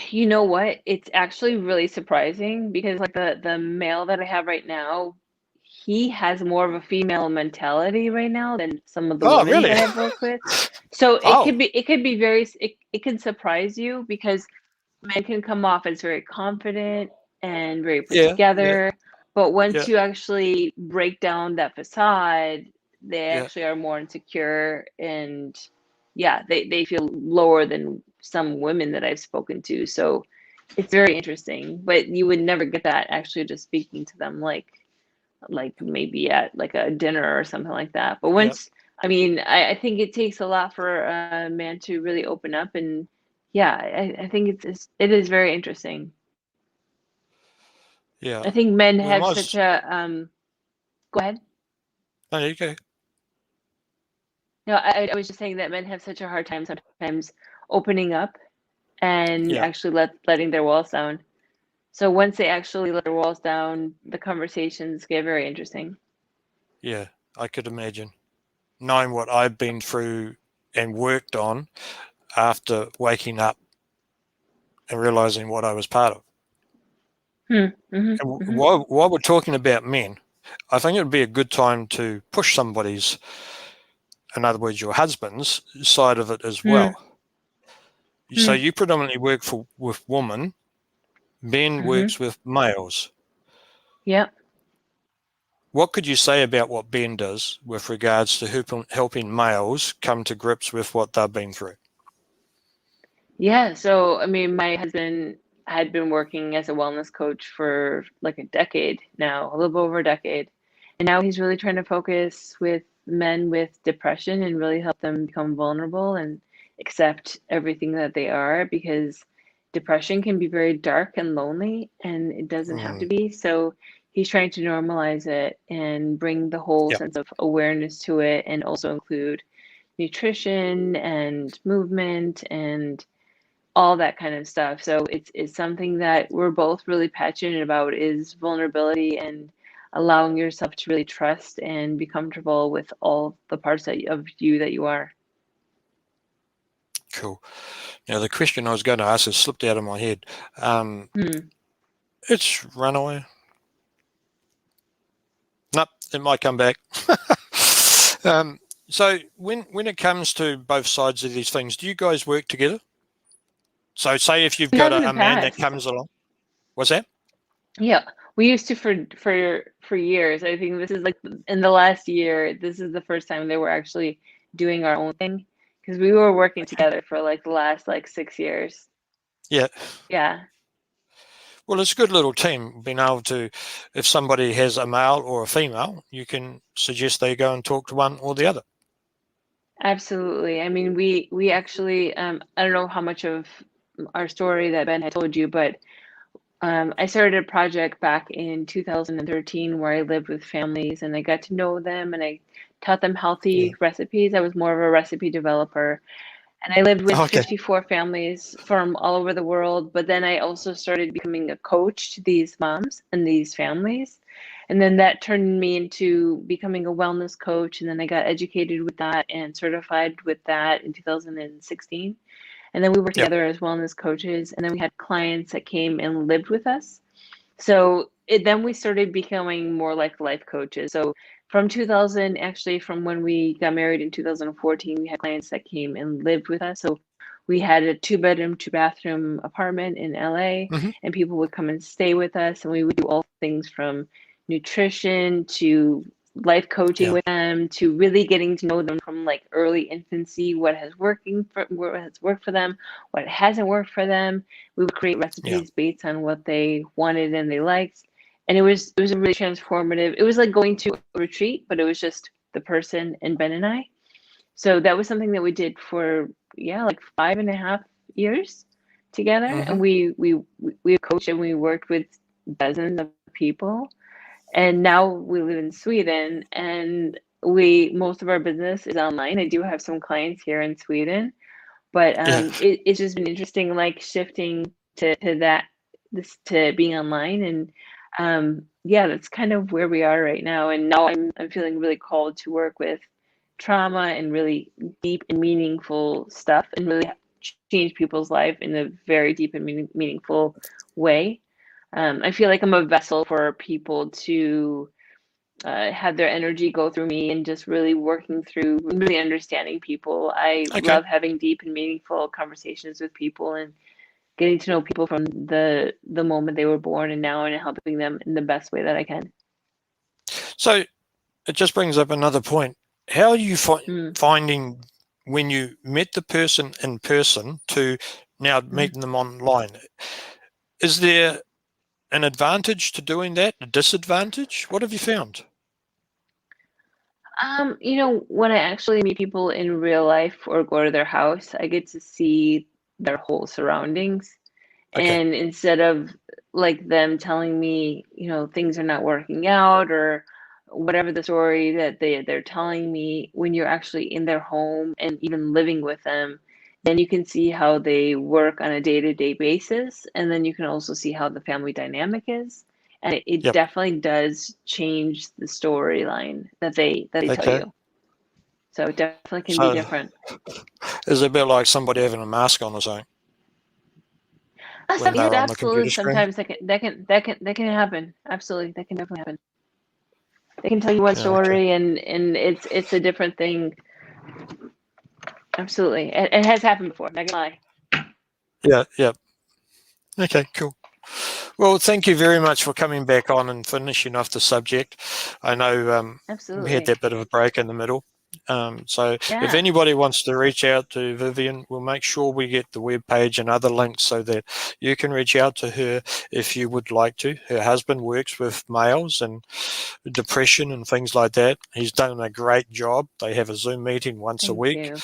You know what? It's actually really surprising because like the male that I have right now, he has more of a female mentality right now than some of the Oh, women really? that I've worked with. So Oh, it could be very it can surprise you because men can come off as very confident and very put yeah, yeah, together, but yeah, once you actually break down that facade, they yeah, actually are more insecure, and yeah, they feel lower than some women that I've spoken to. So it's very interesting, but you would never get that actually just speaking to them like maybe at like a dinner or something like that. But yeah, once, I mean, I think it takes a lot for a man to really open up, and yeah, I think it is very interesting. yeah. I think men We have might. such a go ahead. There you go. No, I was just saying that men have such a hard time sometimes opening up and Yeah, actually letting their walls down. So once they actually let their walls down, the conversations get very interesting. Yeah, I could imagine. Knowing what I've been through and worked on after waking up and realizing what I was part of. And Mm-hmm. while we're talking about men, I think it would be a good time to push somebody's, in other words, your husband's side of it as Mm-hmm. well. So you predominantly work with women. Ben Mm-hmm. works with males. Yep. What could you say about what Ben does with regards to helping males come to grips with what they've been through? Yeah, so I mean, my husband had been working as a wellness coach for like a decade now, a little bit over a decade. And now he's really trying to focus with men with depression and really help them become vulnerable and accept everything that they are, because depression can be very dark and lonely, and it doesn't have to Mm, be. So he's trying to normalize it and bring the whole yep, sense of awareness to it, and also include nutrition and movement and all that kind of stuff. So it's something that we're both really passionate about, is vulnerability and allowing yourself to really trust and be comfortable with all the parts of you that you are. cool. Now, the question I was going to ask has slipped out of my head. Hmm. It's runaway. Nope, it might come back. um, so when it comes to both sides of these things, do you guys work together? So say if you've We got have in the a man that past. comes along, what's that? Yeah, we used to for years. I think this is like in the last year, this is the first time they were actually doing our own thing, because we were working Okay. together for like the last like 6 years. Yeah. Yeah. Well, it's a good little team being able to, if somebody has a male or a female, you can suggest they go and talk to one or the other. Absolutely. I mean, we actually I don't know how much of our story that Ben had told you, but I started a project back in 2013 where I lived with families and I got to know them and I taught them Yeah. healthy recipes. I was more of a recipe developer. And I lived with Okay. 54 families from all over the world. But then I also started becoming a coach to these moms and these families. And then that turned me into becoming a wellness coach. And then I got educated with that and certified with that in 2016. And then we worked Yep. together as wellness coaches. And then we had clients that came and lived with us. So then we started becoming more like life coaches. So from 2000, actually, from when we got married in 2014, we had clients that came and lived with us. So we had a two-bedroom, two-bathroom apartment in LA, Hmm. and people would come and stay with us, and we would do all things from nutrition to life coaching Yeah. with them to really getting to know them from like early infancy, what has worked for them, what hasn't worked for them. We would create Yeah. recipes based on what they wanted and they liked. And it was a really transformative. It was like going to a retreat, but it was just the person and Ben and I. So that was something that we did for, yeah, like 5.5 years together. Hmm. And we coached and we worked with dozens of people. And now we live in Sweden, and we most of our business is online. I do have some clients here in Sweden, but Yeah. it's just been interesting, like shifting to that, this to being online. And yeah, that's kind of where we are right now. And now I'm feeling really called to work with trauma and really deep and meaningful stuff, and really change people's life in a very deep and meaningful way. I feel like I'm a vessel for people to have their energy go through me, and just really working through, really understanding people. I Okay. love having deep and meaningful conversations with people and getting to know people from the moment they were born and now, and helping them in the best way that I can. So it just brings up another point. How are you Mm, finding when you met the person in person to now mm. meeting them online? Is there an advantage to doing that? A disadvantage? What have you found? When I actually meet people in real life or go to their house, I get to see their whole surroundings. Okay. And instead of like them telling me, things are not working out or whatever the story that they're telling me, when you're actually in their home and even living with them, Then you can see how they work on a day-to-day basis, and then you can also see how the family dynamic is. And it Yep. definitely does change the storyline that they tell Okay. you. So it definitely can be So different. is it a bit like somebody having a mask on or something when they're on the Absolutely. computer screen? Sometimes that can happen. Absolutely, that can definitely happen. They can tell you one Yeah, okay. story, and it's a different thing. Absolutely, it has happened before. Not gonna lie. Yeah, yeah. Okay, cool. Well, thank you very much for coming back on and finishing off the subject. I know we had Absolutely. that bit of a break in the middle. So if Yeah. anybody wants to reach out to Vivian, we'll make sure we get the webpage and other links so that you can reach out to her if you would like to. Her husband works with males and depression and things like that. He's done a great job. They have a Zoom meeting once a Thank week. you.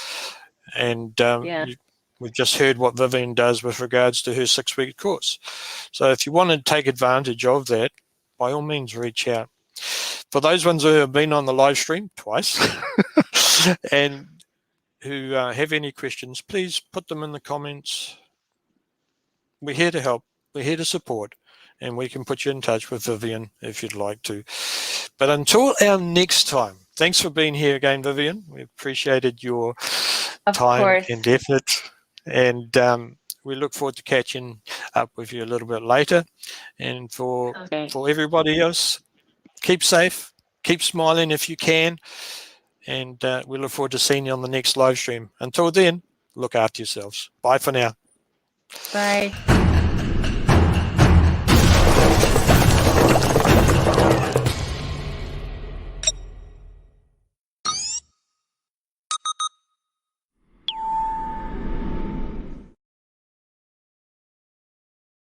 And Yeah. we've just heard what Vivian does with regards to her 6-week course. So if you want to take advantage of that, by all means, reach out. For those ones who have been on the live stream twice and who have any questions, please put them in the comments. We're here to help. We're here to support. And we can put you in touch with Vivian if you'd like to. But until our next time, thanks for being here again, Vivian. We appreciated your Of time course. and effort. And we look forward to catching up with you a little bit later. And for everybody else, keep safe, keep smiling if you can. And we look forward to seeing you on the next live stream. Until then, look after yourselves. Bye for now. Bye.